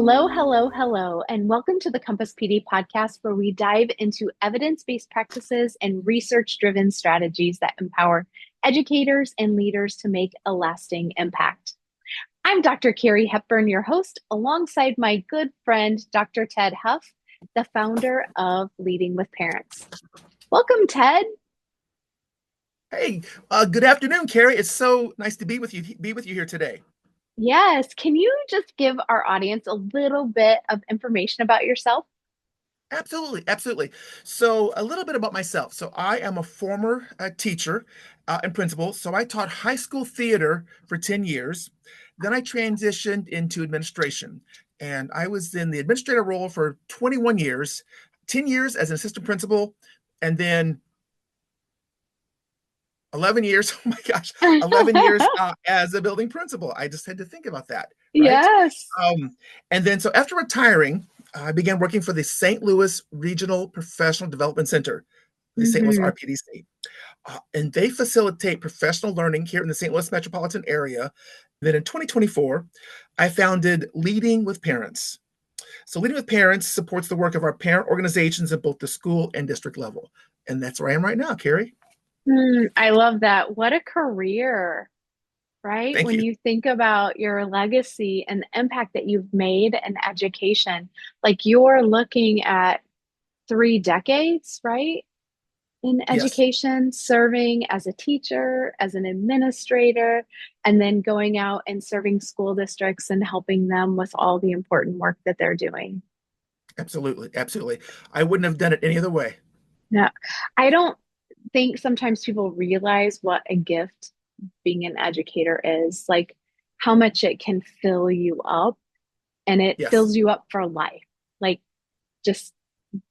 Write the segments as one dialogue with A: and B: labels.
A: Hello, hello, hello, and welcome to the Compass PD podcast, where we dive into evidence-based practices and research-driven strategies that empower educators and leaders to make a lasting impact. I'm Dr. Carrie Hepburn, your host, alongside my good friend, Dr. Ted Huff, the founder of Leading with Parents. Welcome, Ted.
B: Hey, good afternoon, Carrie. It's so nice to be with you here today.
A: Yes, can you just give our audience a little bit of information about yourself?
B: Absolutely, absolutely. So, a little bit about myself. So, I am a former teacher and principal. So, I taught high school theater for 10 years. Then I transitioned into administration, and I was in the administrative role for 21 years, 10 years as an assistant principal, and then 11 years, oh my gosh, 11 years as a building principal. I just had to think about that, right?
A: Yes.
B: Um, and then, so after retiring, I began working for the St. Louis Regional Professional Development Center, the St. Louis
A: Hmm.
B: RPDC. And they facilitate professional learning here in the St. Louis metropolitan area. Then in 2024, I founded Leading with Parents. So, Leading with Parents supports the work of our parent organizations at both the school and district level. And that's where I am right now, Carrie.
A: I love that. What a career, right?
B: Thank
A: When
B: you.
A: you think about your legacy and the impact that you've made in education, like you're looking at 3 decades, right? In
B: Yes.
A: education, serving as a teacher, as an administrator, and then going out and serving school districts and helping them with all the important work that they're doing.
B: Absolutely, absolutely. I wouldn't have done it any other way.
A: Yeah. I don't think sometimes people realize what a gift being an educator is, like how much it can fill you up, and it
B: Yes.
A: fills you up for life. Like, just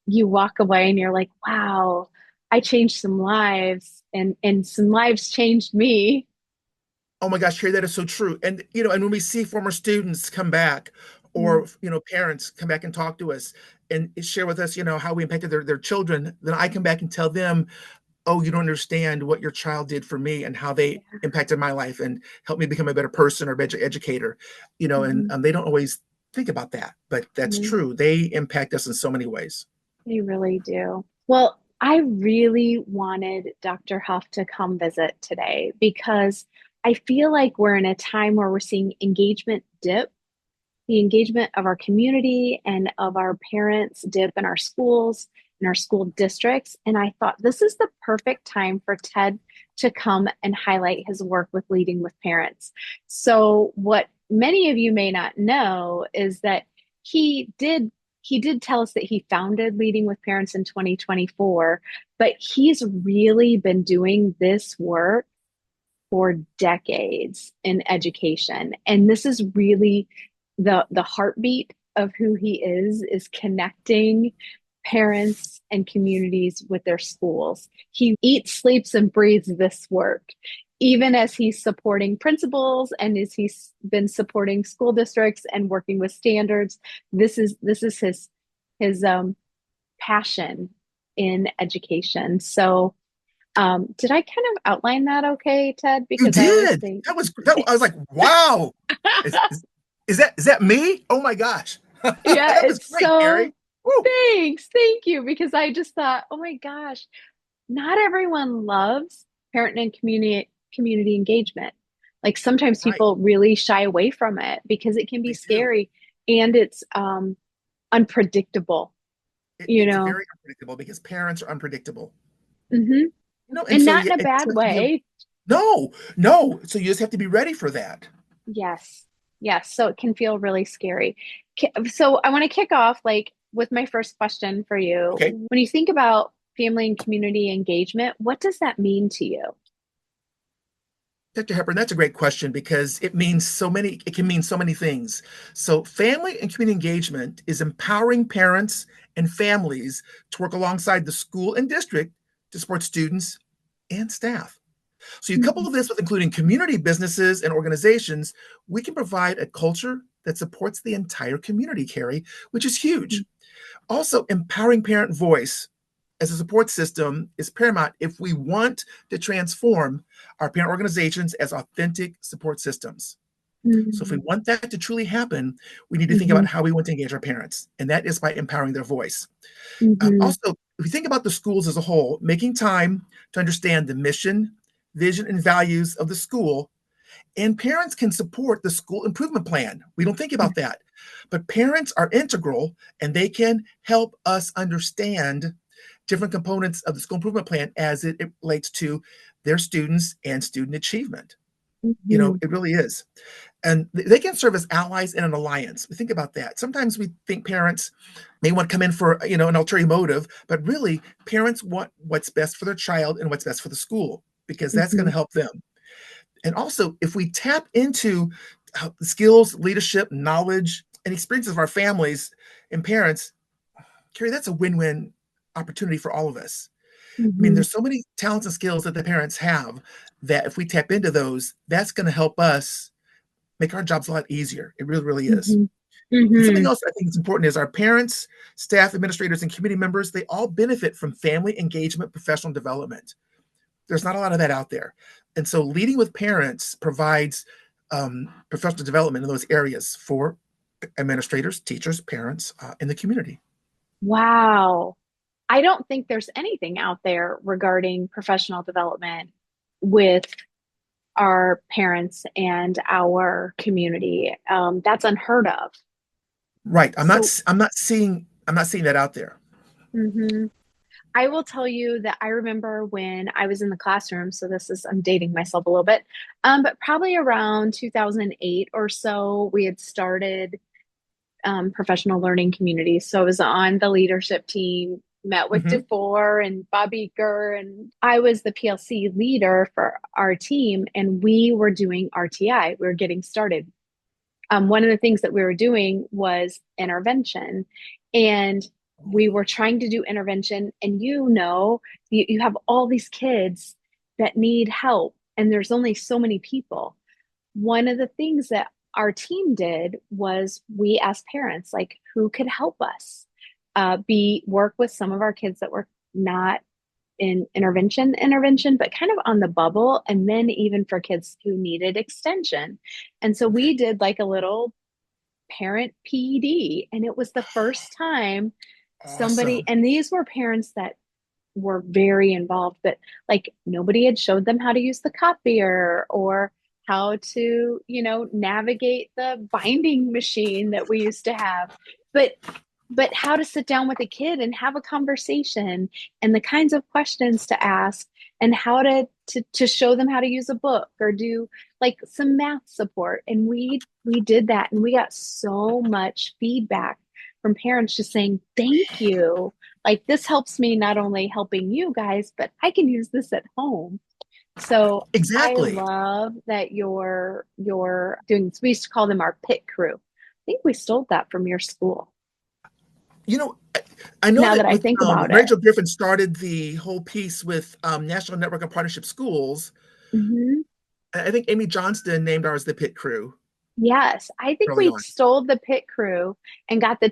A: you walk away and you're like, wow, I changed some lives, and some lives changed me.
B: Oh my gosh, Carrie, that is so true. And when we see former students come back,
A: Mm,
B: or parents come back and talk to us and share with us, how we impacted their children, then I come back and tell them, oh, you don't understand what your child did for me and how they
A: yeah.
B: impacted my life and helped me become a better person or better educator. And
A: Mhm.
B: they don't always think about that, but that's
A: Mhm.
B: true. They impact us in so many ways.
A: They really do. Well, I really wanted Dr. Huff to come visit today because I feel like we're in a time where we're seeing engagement dip, the engagement of our community and of our parents dip in our schools, in our school districts. And I thought this is the perfect time for Ted to come and highlight his work with Leading with Parents. So, what many of you may not know is that he did. He did tell us that he founded Leading with Parents in 2024, but he's really been doing this work for decades in education. And this is really the heartbeat of who he is connecting parents and communities with their schools. He eats, sleeps, and breathes this work. Even as he's supporting principals and as he's been supporting school districts and working with standards, this is his passion in education. So did I kind of outline that okay, Ted?
B: You
A: Because I always
B: did.
A: think,
B: I was like, wow. Is that me? Oh my gosh.
A: yeah,
B: That was
A: it's
B: great,
A: so,
B: Carrie. Woo.
A: thanks. Thank you. Because I just thought, oh my gosh, not everyone loves parent and community engagement. Like sometimes
B: Right.
A: people really shy away from it because it can be
B: They do.
A: scary and it's unpredictable, you
B: It's
A: know.
B: very unpredictable because parents are unpredictable.
A: Hmm.
B: And
A: And
B: so
A: not
B: yeah,
A: in a
B: it
A: bad
B: has to be
A: way.
B: no, no. So you just have to be ready for that.
A: Yes. Yes. So it can feel really scary. So I want to kick off like with my first question for you.
B: Okay.
A: When you think about family and community engagement, what does that mean to you?
B: Dr. Hepburn, that's a great question because it can mean so many things. So, family and community engagement is empowering parents and families to work alongside the school and district to support students and staff. So, you couple
A: Mhm.
B: this with including community businesses and organizations, we can provide a culture that supports the entire community, Carrie, which is huge. Also, empowering parent voice as a support system is paramount if we want to transform our parent organizations as authentic support systems. So if we
A: Mm-hmm.
B: want that to truly happen, we need to think
A: Mm-hmm.
B: about how we want to engage our parents, and that is by empowering their voice.
A: Mm-hmm.
B: Also, if we think about the schools as a whole, making time to understand the mission, vision, and values of the school, and parents can support the school improvement plan. We don't think about that, but parents are integral and they can help us understand different components of the school improvement plan as it relates to their students and student achievement.
A: Mm-hmm.
B: It really is. And they can serve as allies in an alliance. We think about that. Sometimes we think parents may want to come in for, an ulterior motive, but really parents want what's best for their child and what's best for the school because that's going
A: Mm-hmm.
B: to help them. And also, if we tap into the skills, leadership, knowledge, and experiences of our families and parents, Carrie, that's a win-win opportunity for all of us. I mean,
A: Mm-hmm.
B: there's so many talents and skills that the parents have that if we tap into those, that's going to help us make our jobs a lot easier. It really, really is.
A: Mm-hmm.
B: And something
A: Mm-hmm.
B: else I think is important is our parents, staff, administrators, and community members, they all benefit from family engagement, professional development. There's not a lot of that out there. And so leading with parents provides professional development in those areas for administrators, teachers, parents in the community.
A: Wow. I don't think there's anything out there regarding professional development with our parents and our community. That's unheard of.
B: Right.
A: So,
B: I'm not seeing that out there.
A: mhm. I will tell you that I remember when I was in the classroom. So I'm dating myself a little bit, but probably around 2008 or so, we had started professional learning communities. So I was on the leadership team, met with
B: Hmm.
A: DeFore and Bobby Gurr, and I was the PLC leader for our team, and we were doing RTI. We were getting started. One of the things that we were doing was intervention, and we were trying to do intervention. And you have all these kids that need help, and there's only so many people. One of the things that our team did was we asked parents, like, who could help us be work with some of our kids that were not in intervention, but kind of on the bubble, and then even for kids who needed extension. And so
B: Okay.
A: we did like a little parent PD, and it was the first time somebody,
B: Awesome.
A: and these were parents that were very involved, but like nobody had showed them how to use the copier or how to, navigate the binding machine that we used to have. But how to sit down with a kid and have a conversation and the kinds of questions to ask and how to show them how to use a book or do like some math support. And we did that, and we got so much feedback from parents just saying thank you, like this helps me, not only helping you guys, but I can use this at home. So I
B: Exactly.
A: love that you're doing this. We used to call them our pit crew. I think we stole that from your school,
B: You know, I know
A: now
B: that
A: that I
B: with
A: think about
B: Mary
A: it.
B: Jo Griffin started the whole piece with National Network of Partnership Schools.
A: Hmm.
B: I think Amy Johnston named ours the Pit Crew
A: Yes, I think
B: early
A: we
B: on.
A: stole the pit crew and got the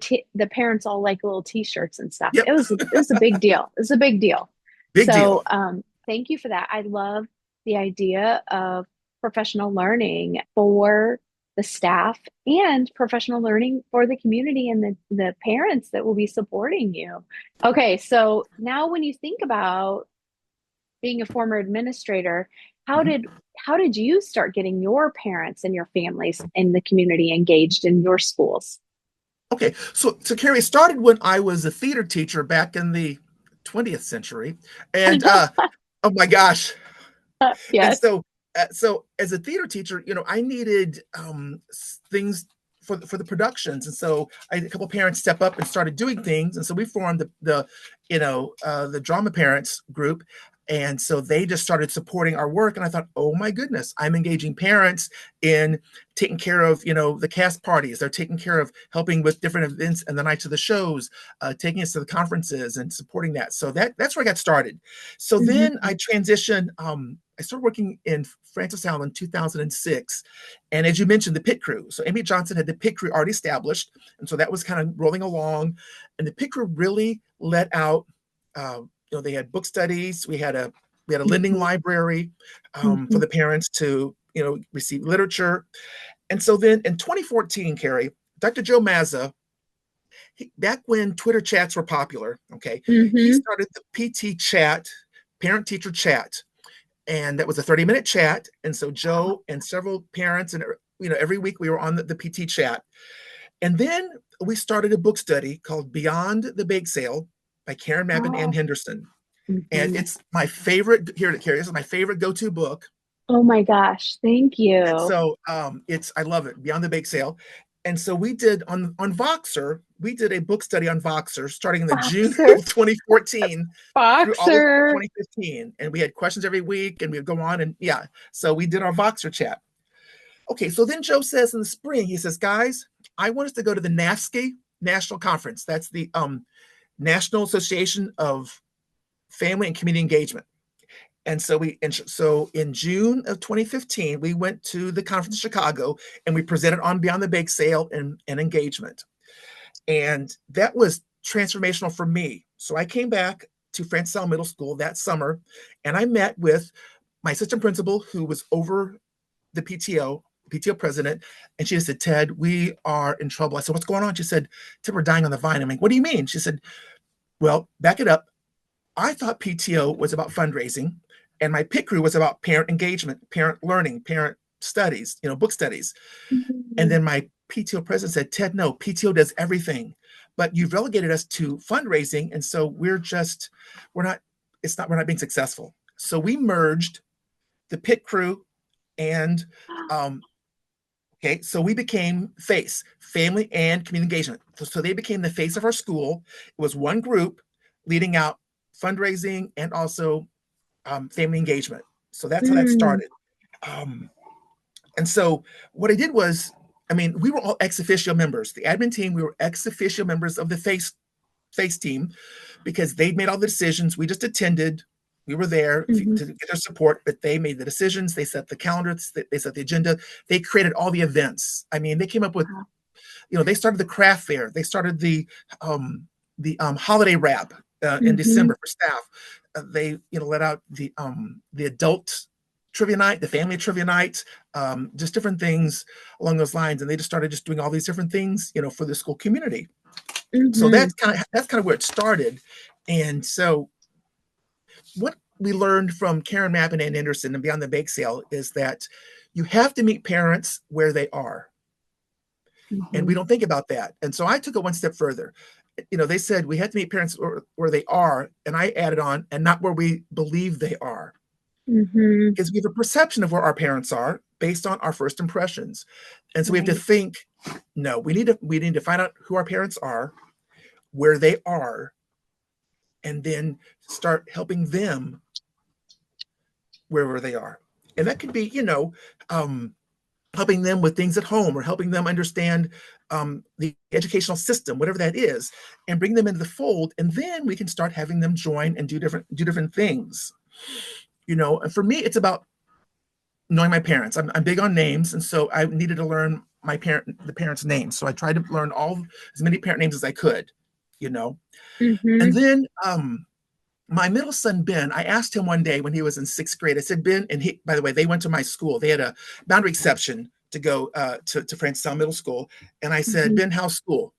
A: parents all like little t-shirts and stuff.
B: Yep.
A: It was a big deal. It was a big deal.
B: Big
A: So
B: deal.
A: thank you for that. I love the idea of professional learning for the staff and professional learning for the community and the parents that will be supporting you. Okay, so now when you think about being a former administrator, how
B: Mhm.
A: did how did you start getting your parents and your families in the community engaged in your schools?
B: Okay, so Carrie, it started when I was a theater teacher back in the 20th century, and oh my gosh, and
A: Yes.
B: so as a theater teacher, I needed things for the productions, and so I had a couple parents step up and started doing things, and so we formed the drama parents group. And so they just started supporting our work. And I thought, oh my goodness, I'm engaging parents in taking care of, the cast parties. They're taking care of helping with different events and the nights of the shows, taking us to the conferences and supporting that. So that's where I got started. So then
A: Hmm.
B: I transitioned. I started working in Francis Allen in 2006. And as you mentioned, the pit crew. So Amy Johnson had the pit crew already established. And so that was kind of rolling along. And the pit crew really let out, they had book studies. We had a lending
A: Hmm.
B: library for
A: Hmm.
B: the parents to, receive literature. And so then in 2014, Carrie, Dr. Joe Mazza, back when Twitter chats were popular, okay, he
A: Mm-hmm.
B: started the PT chat, parent teacher chat, and that was a 30-minute chat. And so Joe and several parents, and every week we were on the PT chat. And then we started a book study called Beyond the Bake Sale by Karen Mapp and Ann
A: Oh.
B: Henderson. And
A: Mm-hmm.
B: it's my favorite, here to carry, this is my favorite go-to book.
A: Oh my gosh, thank
B: And
A: you.
B: so I love it, Beyond the Bake Sale. And so we did on Voxer, we did a book study on Voxer starting in the June
A: Boxer.
B: of 2014 through all of
A: Boxer.
B: 2015. And we had questions every week and we'd go on and yeah. So we did our Voxer chat. Okay, so then Joe says in the spring, he says, guys, I want us to go to the NAFSCE National Conference. That's the National Association of Family and Community Engagement. And so in June of 2015, we went to the conference in Chicago and we presented on Beyond the Bake Sale and engagement. And that was transformational for me. So I came back to Francisal Middle School that summer and I met with my assistant principal who was over the PTO president, and she said, Ted, we are in trouble. I said, what's going on? She said, Ted, we're dying on the vine. I'm like, what do you mean? She said, well, back it up. I thought PTO was about fundraising, and my pit crew was about parent engagement, parent learning, parent studies, book studies. And
A: Mhm.
B: then my PTO president said, Ted, no, PTO does everything, but you've relegated us to fundraising. And so we're not, we're not being successful. So we merged the pit crew and okay, so we became FACE, Family and Community Engagement. So they became the face of our school. It was one group leading out fundraising and also family engagement. So that's how that
A: Mm.
B: started. Um, and so what I did was, I mean, we were all ex officio members. The admin team, we were ex officio members of the FACE team because they made all the decisions. We just attended. We were there
A: Mhm.
B: to get their support, but they made the decisions. They set the calendar. They set the agenda. They created all the events. I mean, they came up with,
A: Wow.
B: they started the craft fair. They started the holiday wrap in
A: Mhm.
B: December for staff. They, let out the adult trivia night, the family trivia night, just different things along those lines. And they just started just doing all these different things, for the school community. So
A: Mhm.
B: that's kind of where it started. And so what we learned from Karen Mapp and Ann Anderson and Beyond the Bake Sale is that you have to meet parents where they are. And we
A: Mhm.
B: don't think about that. And so I took it one step further. They said we have to meet parents where they are. And I added on, and not where we believe they are.
A: Mhm.
B: Because we have a perception of where our parents are based on our first impressions. And so we have to
A: Right.
B: think, no, we need to find out who our parents are, where they are, and then start helping them wherever they are. And that could be, um, helping them with things at home or helping them understand the educational system, whatever that is, and bring them into the fold. And then we can start having them join and do different things. And for me, it's about knowing my parents. I'm big on names, and so I needed to learn the parents' names. So I tried to learn as many parent names as I could. You know, and
A: Mhm.
B: then my middle son Ben, I asked him one day when he was in sixth grade. I said, Ben, and he, by the way, they went to my school. They had a boundary exception to go to Francistown Middle School, and I said,
A: Mhm.
B: Ben, how's school?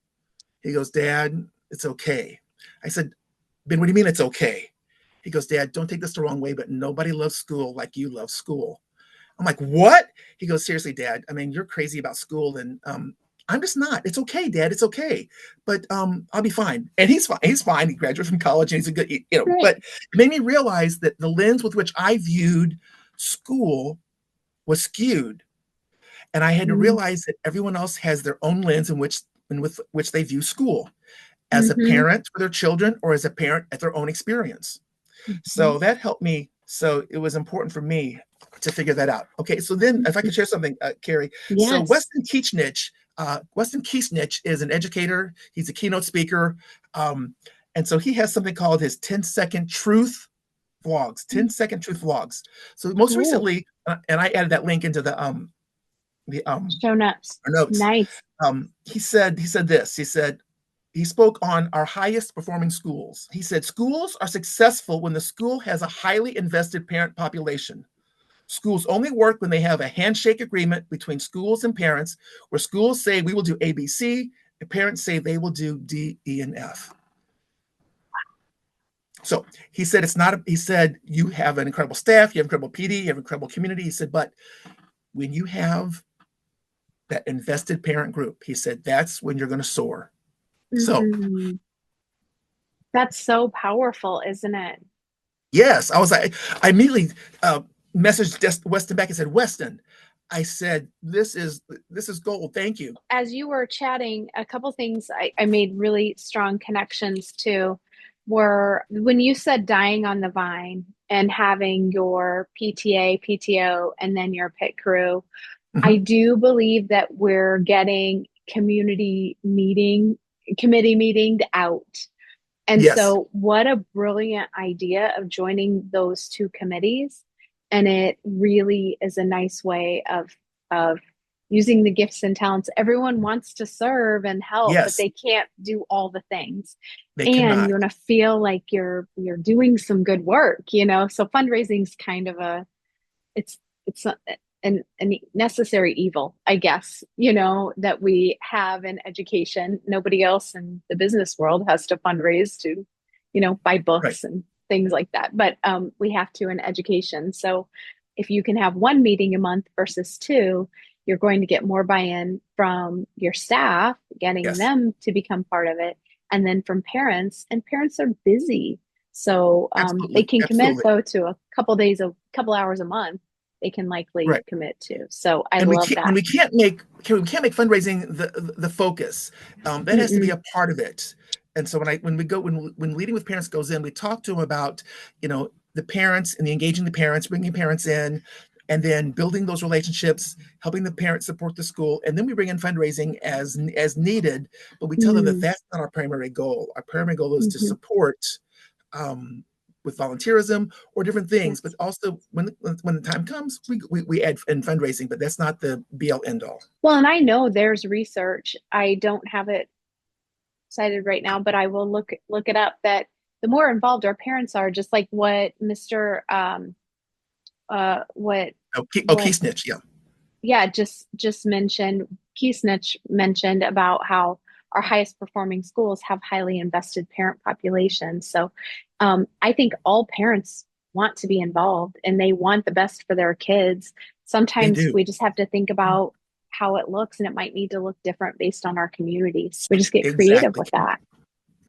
B: He goes, Dad, it's okay. I said, Ben, what do you mean it's okay? He goes, Dad, don't take this the wrong way, but nobody loves school like you love school. I'm like, what? He goes, seriously, Dad. I mean, you're crazy about school, and I'm just not. It's okay, Dad. It's okay, but I'll be fine. And he's fine. He's fine. He graduated from college, and he's a good,
A: Great.
B: But it made me realize that the lens with which I viewed school was skewed, and I had to
A: Mhm.
B: realize that everyone else has their own lens with which they view school as a
A: Mhm.
B: parent for their children or as a parent at their own experience.
A: Mhm.
B: So that helped me. So it was important for me to figure that out. Okay, so then if I could share something, Carrie. So
A: Yes.
B: Weston Keesnich is an educator. He's a keynote speaker. And so he has something called his 10-second truth vlogs,
A: Mm.
B: 10-second truth vlogs. So most
A: Cool.
B: recently, and I added that link into the
A: Show notes.
B: notes.
A: Nice.
B: He said this. He spoke on our highest performing schools. He said, schools are successful when the school has a highly invested parent population. Schools only work when they have a handshake agreement between schools and parents, where schools say we will do ABC, and parents say they will do D, E, and F. So he said it's not. He said you have an incredible staff, you have incredible PD, you have incredible community. He said, but when you have that invested parent group, he said that's when you're going to soar. So
A: Hmm. That's so powerful, isn't it?
B: yes, I was like, I immediately messaged Weston back and said, Weston, I said this is gold. Thank you.
A: As you were chatting, a couple things I made really strong connections to were when you said dying on the vine and having your PTA, PTO, and then your pit crew. I
B: Mhm.
A: do believe that we're getting committee meeting out. And
B: Yes,
A: so, what a brilliant idea of joining those two committees. And it really is a nice way of using the gifts and talents. Everyone wants to serve and help, but
B: yes,
A: they can't do all the things.
B: they
A: And you
B: cannot.
A: want to feel like you're doing some good work, you know? So fundraising is kind of a it's an necessary evil, I guess, you know, that we have in education. Nobody else in the business world has to fundraise to, you know, buy
B: Right.
A: books and things like that. But we have to in education. So if you can have one meeting a month versus two, you're going to get more buy-in from your staff, getting
B: Yes,
A: them to become part of it, and then from parents. And parents are busy. So they
B: absolutely,
A: can commit
B: absolutely.
A: though to a couple days, a couple hours a month they can likely
B: Right.
A: commit to. So I
B: And
A: love that.
B: we can't make fundraising the focus. That has to be
A: Mm-mm.
B: a part of it. And so when leading with parents goes in, we talk to them about the parents and the engaging the parents, bringing parents in, and then building those relationships, helping the parents support the school, and then we bring in fundraising as needed. But we tell them that
A: Mm.
B: that's not our primary goal. Our primary goal is to
A: Mm-hmm.
B: support um, with volunteerism or different things. But
A: Yes.
B: also, when the time comes, we add in fundraising, but that's not the be all end all.
A: Well, and I know there's research. I don't have it cited right now, but I will look it up that the more involved our parents are, just like what Mr.
B: Key
A: What
B: snitch, yeah,
A: yeah, just mentioned Keesnitch mentioned about how our highest performing schools have highly invested parent populations. So I think all parents want to be involved and they want the best for their kids.
B: they
A: Sometimes
B: do.
A: we just have to think about how it looks and it might need to look different based on our communities. We just get creative
B: Exactly.
A: with that.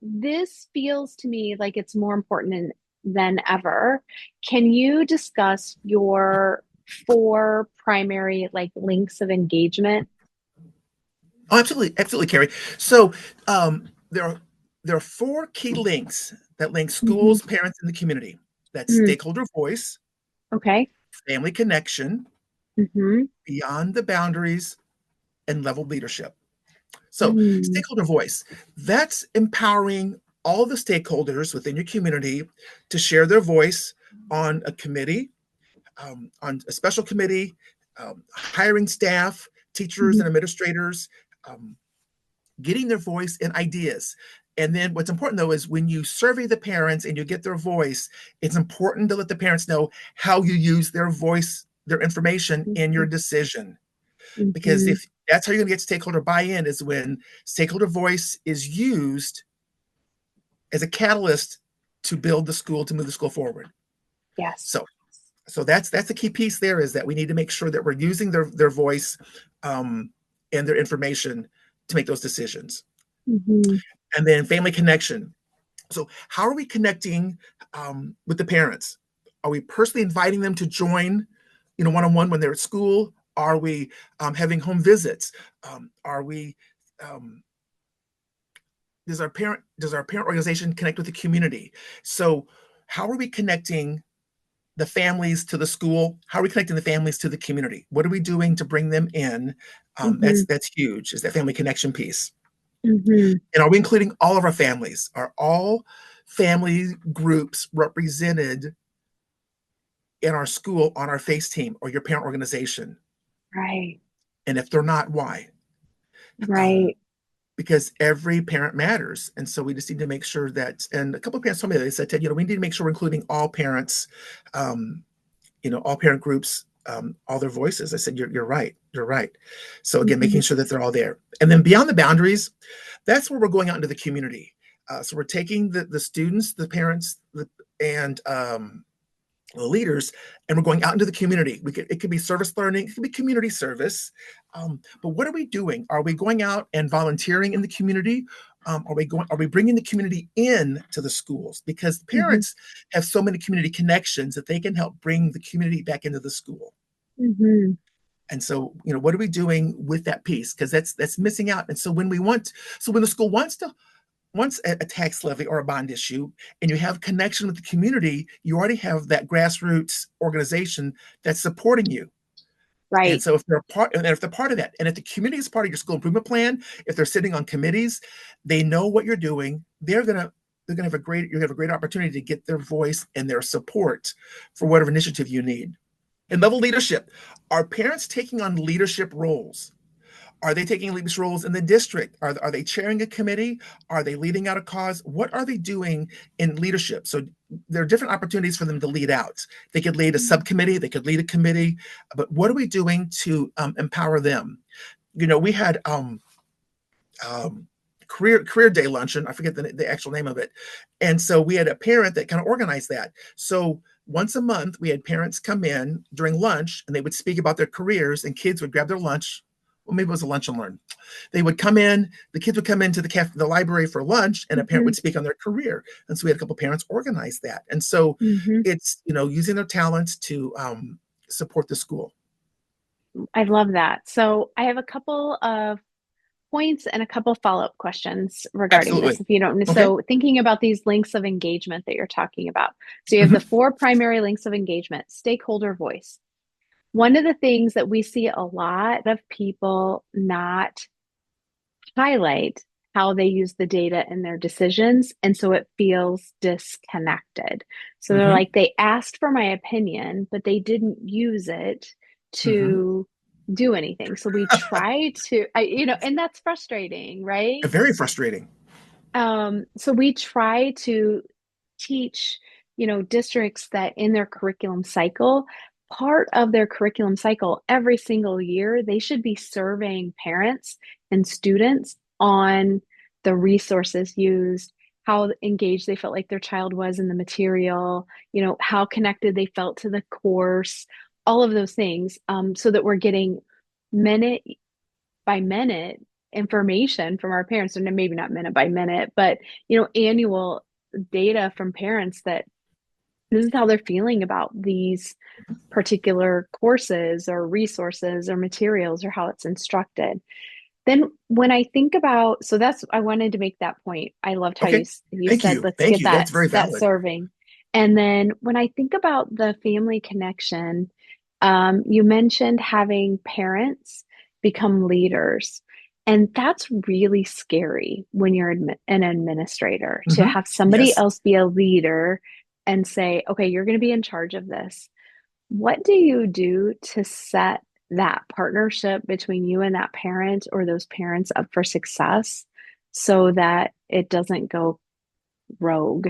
A: This feels to me like it's more important than ever. Can you discuss your four primary like links of engagement?
B: Oh, absolutely, absolutely, Carrie. So there are four key links that link
A: Hmm.
B: schools, parents, and the community. That's
A: Mm,
B: stakeholder voice,
A: okay.
B: family connection,
A: Hmm.
B: beyond the boundaries, and level leadership. So,
A: Mm,
B: stakeholder voice, that's empowering all the stakeholders within your community to share their voice on a committee, on a special committee, hiring staff, teachers,
A: mhm,
B: and administrators, um, getting their voice and ideas. And then what's important though is when you survey the parents and you get their voice, it's important to let the parents know how you use their voice, their information in your
A: mhm,
B: decision. Because
A: mhm.
B: if that's how you're going to get stakeholder buy-in is when stakeholder voice is used as a catalyst to build the school, to move the school forward.
A: Yes.
B: So that's the key piece there, is that we need to make sure that we're using their voice um, and their information to make those decisions.
A: Hmm.
B: And then family connection. So how are we connecting with the parents? Are we personally inviting them to join, one-on-one when they're at school? Are we having home visits? Are we um, does our parent organization connect with the community? So how are we connecting the families to the school? How are we connecting the families to the community? What are we doing to bring them in?
A: Hmm.
B: That's huge, is that family connection piece.
A: Hmm.
B: And are we including all of our families? Are all family groups represented in our school on our FACE team or your parent organization?
A: Right.
B: And if they're not, why? Um,
A: Right.
B: because every parent matters. And so we just need to make sure that, and a couple of parents told me, they said, Ted, we need to make sure we're including all parents, all parent groups all their voices. I said, you're right. You're right. So again, making
A: Mhm.
B: sure that they're all there. And then beyond the boundaries, that's where we're going out into the community. So we're taking the students, the parents, and the leaders, and we're going out into the community. It could be service learning, it could be community service. But what are we doing? Are we going out and volunteering in the community? Are we bringing the community in to the schools? Because
A: Mhm.
B: parents have so many community connections that they can help bring the community back into the school.
A: Mhm.
B: And so, what are we doing with that piece? Because that's missing out. And so when the school wants a tax levy or a bond issue, and you have connection with the community, you already have that grassroots organization that's supporting you. And
A: Right.
B: so if they're part of that, and if the community is part of your school improvement plan, if they're sitting on committees, they know what you're doing. You're gonna have a great opportunity to get their voice and their support for whatever initiative you need. And level leadership. Are parents taking on leadership roles? Are they taking leadership roles in the district? Are they chairing a committee? Are they leading out a cause? What are they doing in leadership? So there are different opportunities for them to lead out. They could lead a subcommittee, they could lead a committee, but what are we doing to empower them? We had um, career day luncheon. I forget the actual name of it, and so we had a parent that kind of organized that. So once a month, we had parents come in during lunch, and they would speak about their careers, and kids would grab their lunch. Well, maybe it was a lunch and learn. They would come in. The kids would come into the library for lunch, and a parent
A: Mhm.
B: would speak on their career. And so we had a couple parents organize that. And so
A: Mhm.
B: it's using their talents to support the school.
A: I love that. So I have a couple of points and a couple follow-up questions regarding this,
B: Absolutely.
A: if you don't.
B: Okay.
A: So thinking about these links of engagement that you're talking about. So you have the
B: Hmm.
A: four primary links of engagement, stakeholder voice. One of the things that we see a lot of people not highlight how they use the data in their decisions. And so it feels disconnected. So they're
B: Hmm.
A: like, they asked for my opinion, but they didn't use it
B: Hmm.
A: to do anything. So we try to, and that's frustrating, right?
B: Very frustrating.
A: So we try to teach, districts that in their curriculum cycle, part of their curriculum cycle every single year, they should be surveying parents and students on the resources used, how engaged they felt like their child was in the material, how connected they felt to the course, all of those things, so that we're getting minute by minute information from our parents, and maybe not minute by minute, but annual data from parents that this is how they're feeling about these particular courses or resources or materials or how it's instructed. Then when I think about, so that's, I wanted to make that point. I loved how
B: Okay.
A: you
B: Thank
A: said
B: you.
A: let's
B: Thank
A: get
B: you. That's very
A: that
B: valid.
A: serving. And then when I think about the family connection, you mentioned having parents become leaders. And that's really scary when you're an administrator, to
B: Hmm.
A: have somebody
B: Yes.
A: else be a leader and say, okay, you're going to be in charge of this. What do you do to set that partnership between you and that parent or those parents up for success so that it doesn't go rogue?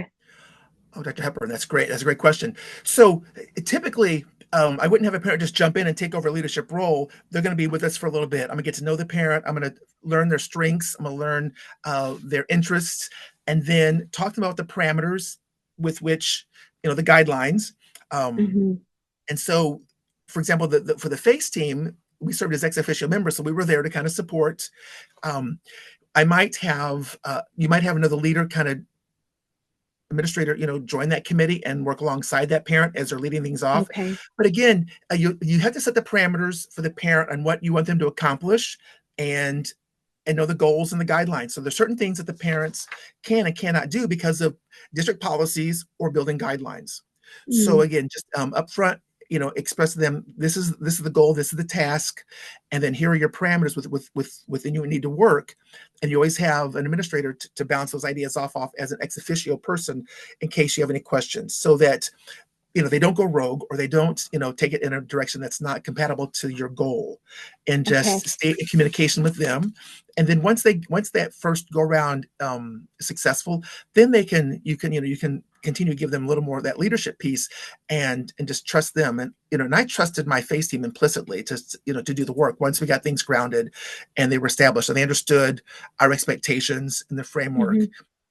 B: Oh, Dr. Hepburn, that's great. That's a great question. So typically, I wouldn't have a parent just jump in and take over a leadership role. They're going to be with us for a little bit. I'm going to get to know the parent. I'm going to learn their strengths. I'm going to learn their interests, and then talk to them about the parameters with which, the guidelines. Um,
A: Hmm.
B: and so, for example, for the FACE team, we served as ex officio members, so we were there to kind of support. Um, you might have another leader kind of administrator, join that committee and work alongside that parent as they're leading things off.
A: Okay.
B: But again, you have to set the parameters for the parent on what you want them to accomplish, and know the goals and the guidelines. So there's certain things that the parents can and cannot do because of district policies or building guidelines. So
A: Mm.
B: again, just upfront, express to them, this is the goal, this is the task, and then here are your parameters within you need to work. And you always have an administrator to bounce those ideas off as an ex officio person in case you have any questions, so that they don't go rogue, or they don't, take it in a direction that's not compatible to your goal, and
A: Okay.
B: just stay in communication with them. And then once that first go around is successful, then you can continue to give them a little more of that leadership piece, and just trust them. And I trusted my face team implicitly to do the work once we got things grounded and they were established and they understood our expectations and the framework,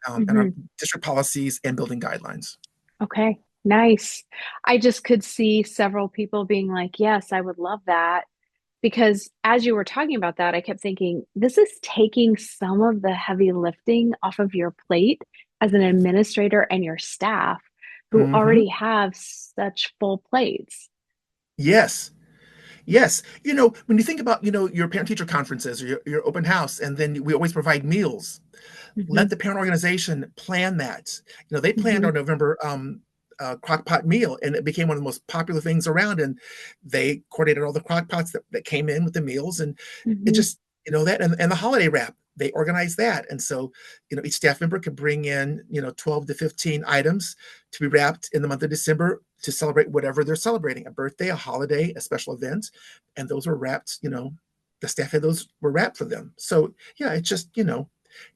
A: Hmm.
B: and
A: Hmm.
B: our district policies and building guidelines.
A: Okay. Nice. I just could see several people being like, yes, I would love that. Because as you were talking about that, I kept thinking, this is taking some of the heavy lifting off of your plate as an administrator and your staff who
B: Hmm.
A: already have such full plates.
B: Yes. Yes. When you think about, your parent teacher conferences or your open house, and then we always provide meals,
A: Hmm.
B: let the parent organization plan that. They planned
A: Hmm.
B: our November crock pot meal, and it became one of the most popular things around. And they coordinated all the crock pots that came in with the meals, and it
A: Hmm.
B: just, that, and the holiday wrap. They organized that, and so each staff member could bring in 12 to 15 items to be wrapped in the month of December to celebrate whatever they're celebrating, a birthday, a holiday, a special event, and those were wrapped. The staff had those were wrapped for them. So yeah, it's just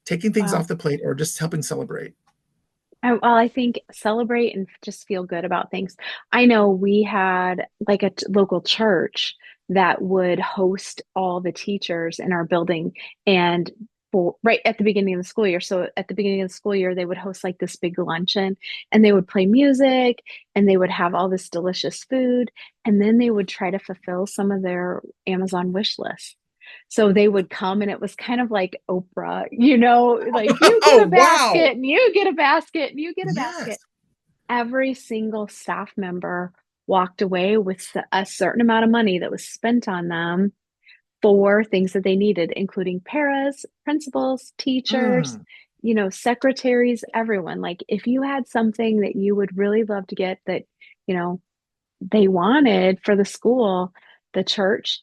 B: taking things
A: Wow.
B: off the plate or just helping celebrate.
A: I think celebrate and just feel good about things. I know we had like a local church that would host all the teachers in our building and for right at the beginning of the school year. So at the beginning of the school year, they would host like this big luncheon and they would play music and they would have all this delicious food and then they would try to fulfill some of their Amazon wish lists. So they would come and it was kind of like Oprah, like you get
B: Oh,
A: a
B: wow.
A: basket and you get a basket and you get a
B: Yes.
A: basket. Every single staff member walked away with a certain amount of money that was spent on them for things that they needed, including paras, principals, teachers,
B: Mm,
A: secretaries, everyone. Like if you had something that you would really love to get that, you know, they wanted for the school, the church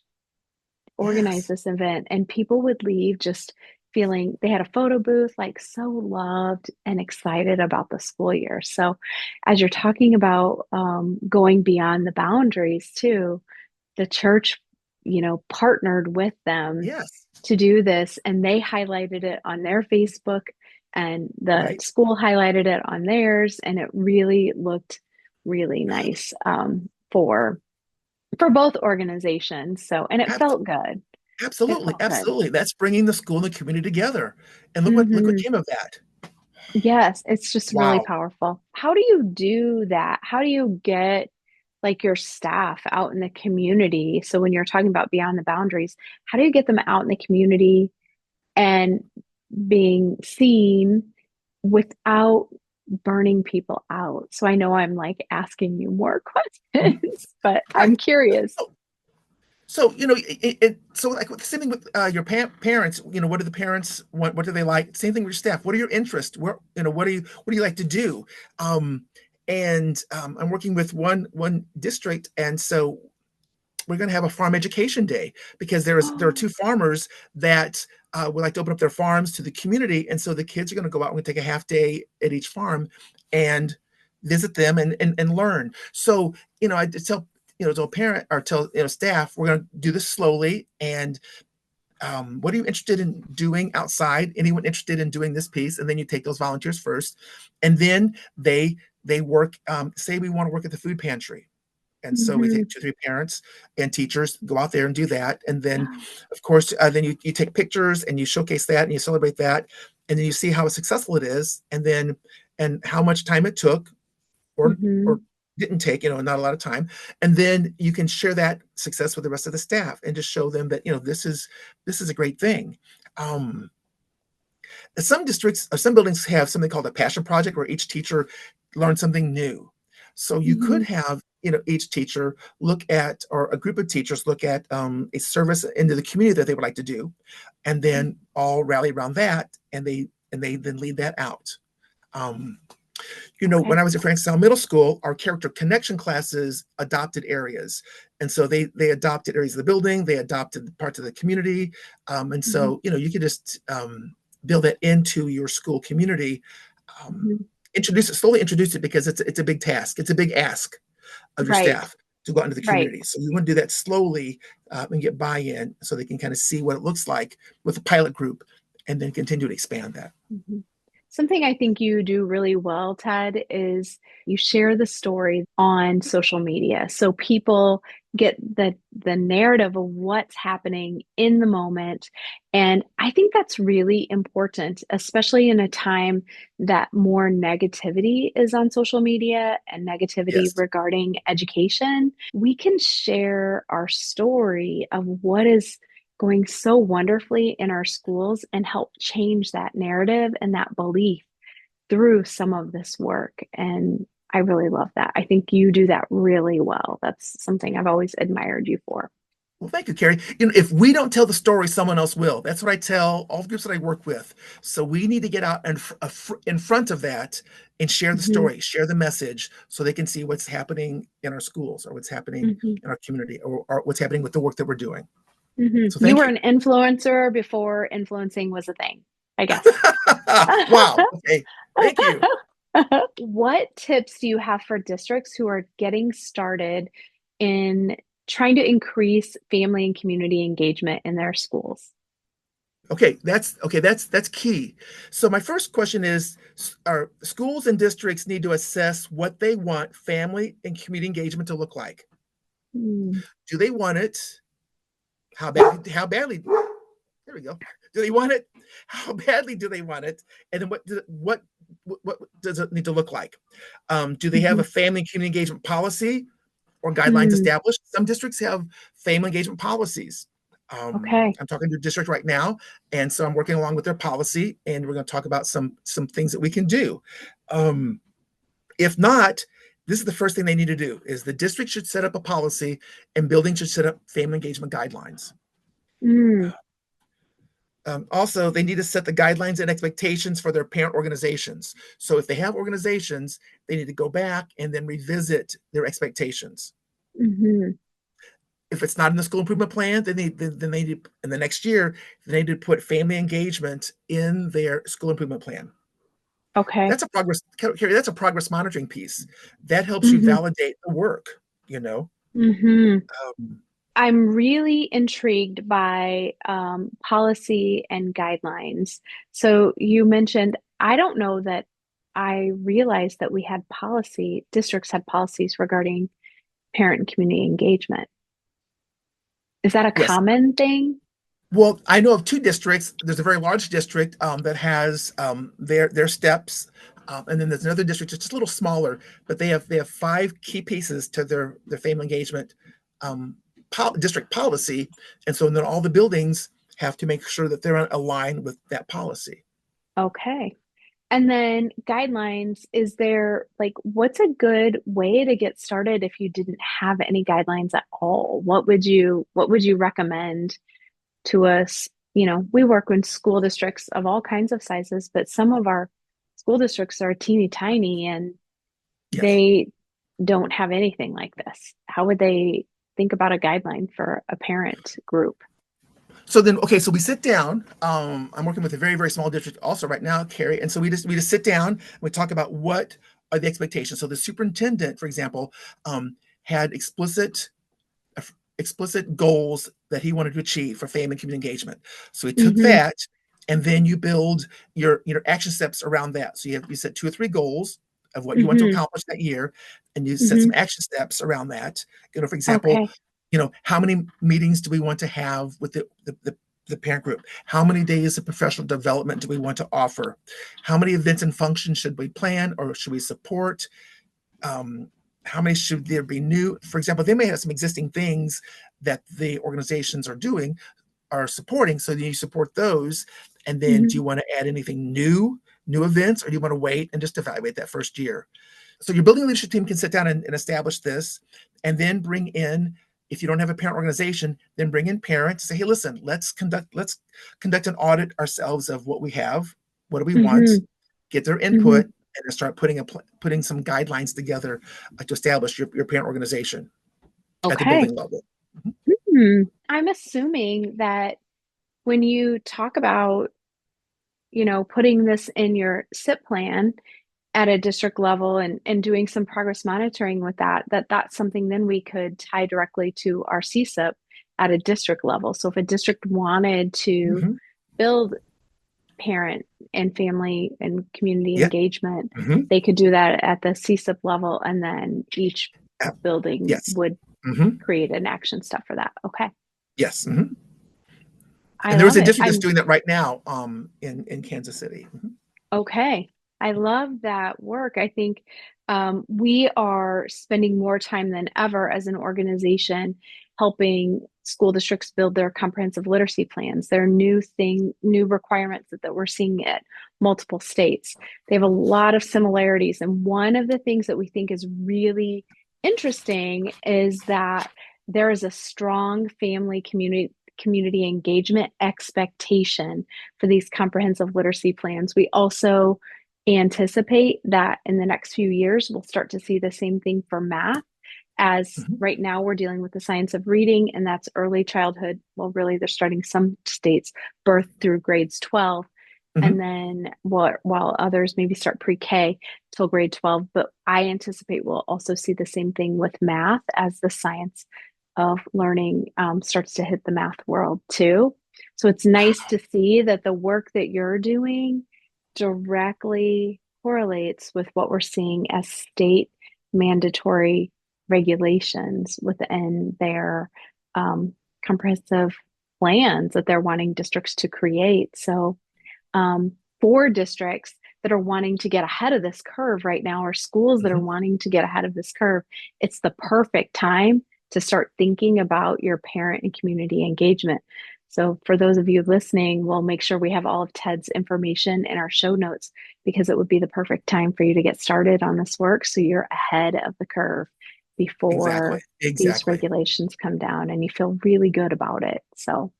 A: organize
B: yes.
A: this event and people would leave just feeling they had a photo booth like so loved and excited about the school year. So as you're talking about going beyond the boundaries too, the church partnered with them
B: Yes.
A: to do this and they highlighted it on their Facebook and the
B: Right.
A: school highlighted it on theirs and it really looked really nice for both organizations. So, and it
B: Abs-
A: felt good. It
B: Absolutely.
A: felt good.
B: Absolutely. That's bringing the school and the community together. And look what
A: Hmm.
B: came of that.
A: Yes, it's just really
B: Wow.
A: powerful. How do you do that? How do you get like your staff out in the community? So when you're talking about beyond the boundaries, how do you get them out in the community and being seen without burning people out? So I know I'm like asking you more
B: Mhm.
A: questions, but I'm
B: Right.
A: curious.
B: So, so like the same thing with your parents. What do the parents want? What do they like? Same thing with your staff. What are your interests? What do you like to do? Um, and I'm working with one district, and so we're going to have a farm education day because there are two farmers that would like to open up their farms to the community, and so the kids are going to go out and we take a half day at each farm and visit them and learn. So I just tell to a parent or tell staff, we're going to do this slowly. And what are you interested in doing outside? Anyone interested in doing this piece? And then you take those volunteers first, and then they work. Say we want to work at the food pantry, and so we
A: Hmm.
B: take two, three parents and teachers go out there and do that. And then, of course, then you take pictures and you showcase that and you celebrate that. And then you see how successful it is. And how much time it took or
A: Hmm.
B: didn't take, not a lot of time. And then you can share that success with the rest of the staff and just show them that, this is a great thing. Um, some districts or some buildings have something called a passion project where each teacher learns something new. So you could
A: Hmm.
B: have, each teacher look at, or a group of teachers look at a service into the community that they would like to do, and then all rally around that, and they then lead that out. Um, when
A: Okay.
B: I was at Frankstown Middle School, our character connection classes adopted areas. And so they adopted areas of the building, they adopted parts of the community. And
A: Hmm.
B: so, you could just build that into your school community. Um,
A: Hmm.
B: slowly introduce it because it's a big task. It's a big ask. of your
A: Right.
B: staff to go out into the
A: Right.
B: community. So you want to do that slowly and get buy-in so they can kind of see what it looks like with a pilot group and then continue to expand that.
A: Mhm. Something I think you do really well, Ted, is you share the story on social media so people get the narrative of what's happening in the moment. And I think that's really important, especially in a time that more negativity is on social media and negativity
B: Yes.
A: regarding education. We can share our story of what is going so wonderfully in our schools and help change that narrative and that belief through some of this work. And I really love that. I think you do that really well. That's something I've always admired you for.
B: Well, thank you, Carrie. If we don't tell the story, someone else will. That's what I tell all the groups that I work with. So we need to get out in front of that and share the
A: Hmm.
B: story, share the message, so they can see what's happening in our schools or what's happening
A: Hmm.
B: in our community or what's happening with the work that we're doing.
A: Hmm.
B: So
A: You
B: thank
A: were
B: you.
A: an influencer before influencing was a thing, I guess.
B: Wow. Okay. Thank you.
A: What tips do you have for districts who are getting started in trying to increase family and community engagement in their schools?
B: That's key. So my first question is, are schools and districts need to assess what they want family and community engagement to look like?
A: Mm.
B: Do they want it? How badly there we go. Do they want it? How badly do they want it? And then what does it need to look like? Do they have
A: Mhm.
B: a family and community engagement policy or guidelines
A: Mm.
B: established? Some districts have family engagement policies.
A: Okay.
B: I'm talking to a district right now, and so I'm working along with their policy, and we're going to talk about some things that we can do. Um, if not, this is the first thing they need to do: is the district should set up a policy, and buildings should set up family engagement guidelines.
A: Mm.
B: Also, they need to set the guidelines and expectations for their parent organizations. So if they have organizations, they need to go back and then revisit their expectations.
A: Hmm.
B: If it's not in the school improvement plan, then they need in the next year they need to put family engagement in their school improvement plan.
A: Okay.
B: That's a progress, Carrie. That's a progress monitoring piece that helps you
A: Hmm.
B: validate the work. You know,
A: Hmm.
B: um,
A: I'm really intrigued by policy and guidelines. So you mentioned, I don't know that I realized that we had policy, districts had policies regarding parent and community engagement. Is that a
B: yes.
A: common thing?
B: Well, I know of two districts. There's a very large district that has their steps, and then there's another district that's just a little smaller, but they have five key pieces to their family engagement um, district policy, and so then all the buildings have to make sure that they're aligned with that policy.
A: Okay. And then guidelines, is there like what's a good way to get started if you didn't have any guidelines at all? What would you recommend to us? You know, we work with school districts of all kinds of sizes, but some of our school districts are teeny tiny and
B: Yes.
A: they don't have anything like this. How would they think about a guideline for a parent group?
B: So then, okay, so we sit down. I'm working with a very, very small district also right now, Carrie, and so we just sit down. And we talk about what are the expectations. So the superintendent, for example, had explicit goals that he wanted to achieve for family and community engagement. So he took
A: Mm-hmm.
B: that, and then you build your action steps around that. So you set two or three goals of what you want to
A: Mm-hmm.
B: accomplish that year, and you set some
A: Mm-hmm.
B: action steps around that. For example,
A: Okay.
B: how many meetings do we want to have with the parent group? How many days of professional development do we want to offer? How many events and functions should we plan or should we support? um, how many should there be new? For example, they may have some existing things that the organizations are doing, are supporting, so you support those. And then do
A: Mm-hmm.
B: you want to add anything new events, or do you want to wait and just evaluate that first year? So your building leadership team can sit down and establish this, and then bring in, if you don't have a parent organization, then bring in parents, say, hey, listen, let's conduct an audit ourselves of what we have, what do we want,
A: Mm-hmm.
B: get their
A: Mm-hmm.
B: input, and then start putting some guidelines together to establish your parent organization at the
A: Okay.
B: building level. Mhm.
A: I'm assuming that when you talk about, putting this in your SIP plan, at a district level and doing some progress monitoring with that's something then we could tie directly to our CSIP at a district level. So if a district wanted to
B: Hmm.
A: build parent and family and community
B: Yeah.
A: engagement,
B: Hmm.
A: they could do that at the CSIP level, and then each building
B: Yes.
A: would
B: Hmm.
A: create an action step for that. Okay.
B: Yes. Hmm.
A: I
B: And there was
A: love
B: a
A: it.
B: district that's
A: I'm
B: doing that right now in Kansas City. Mhm.
A: okay. I love that work. I think we are spending more time than ever as an organization helping school districts build their comprehensive literacy plans. There are new requirements that we're seeing at multiple states. They have a lot of similarities. And one of the things that we think is really interesting is that there is a strong family community engagement expectation for these comprehensive literacy plans. We also anticipate that in the next few years, we'll start to see the same thing for math, as
B: Mhm.
A: right now we're dealing with the science of reading, and that's early childhood. Well, really, they're starting some states birth through grades 12. And
B: Mhm.
A: then while others maybe start pre-K till grade 12. But I anticipate we'll also see the same thing with math as the science of learning starts to hit the math world too. So it's nice to see that the work that you're doing directly correlates with what we're seeing as state mandatory regulations within their um, comprehensive plans that they're wanting districts to create. So, for districts that are wanting to get ahead of this curve right now, or schools that are
B: Mhm.
A: wanting to get ahead of this curve, it's the perfect time to start thinking about your parent and community engagement. So, for those of you listening, we'll make sure we have all of Ted's information in our show notes because it would be the perfect time for you to get started on this work so you're ahead of the curve
B: Exactly.
A: before these
B: Exactly.
A: regulations come down and you feel really good about it. So,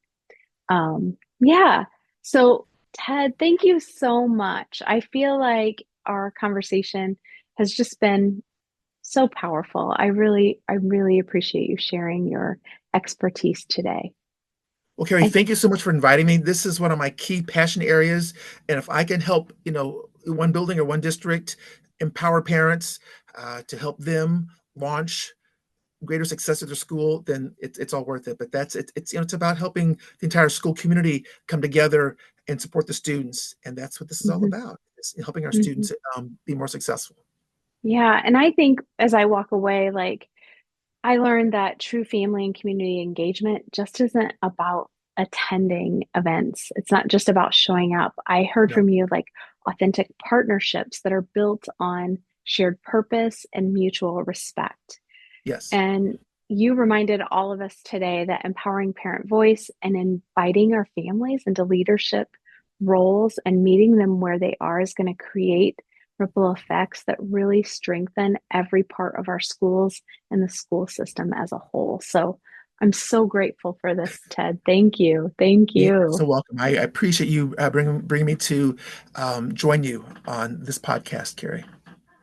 A: yeah. So, Ted, thank you so much. I feel like our conversation has just been so powerful. I really appreciate you sharing your expertise today.
B: Well, Carrie,
A: I,
B: thank you so much for inviting me. This is one of my key passion areas, and if I can help, one building or one district empower parents to help them launch greater success at their school, then it's all worth it. But that's it. It's about helping the entire school community come together and support the students, and that's what this is all
A: mhm,
B: about. It's helping our
A: mhm.
B: students be more successful.
A: Yeah, and I think as I walk away, like I learned that true family and community engagement just isn't about attending events. It's not just about showing up. I heard
B: No.
A: from you like authentic partnerships that are built on shared purpose and mutual respect.
B: Yes.
A: And you reminded all of us today that empowering parent voice and inviting our families into leadership roles and meeting them where they are is going to create ripple effects that really strengthen every part of our schools and the school system as a whole. So I'm so grateful for this, Ted. Thank you. Thank
B: You're
A: you.
B: so welcome. I appreciate you bringing me to join you on this podcast, Carrie.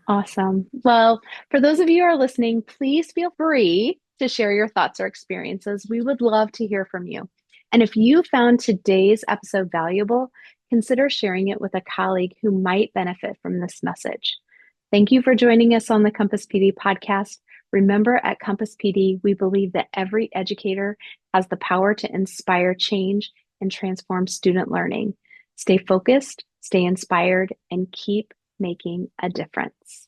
A: Awesome. Well, for those of you who are listening, please feel free to share your thoughts or experiences. We would love to hear from you. And if you found today's episode valuable, consider sharing it with a colleague who might benefit from this message. Thank you for joining us on the Compass PD podcast. Remember, at Compass PD, we believe that every educator has the power to inspire change and transform student learning. Stay focused, stay inspired, and keep making a difference.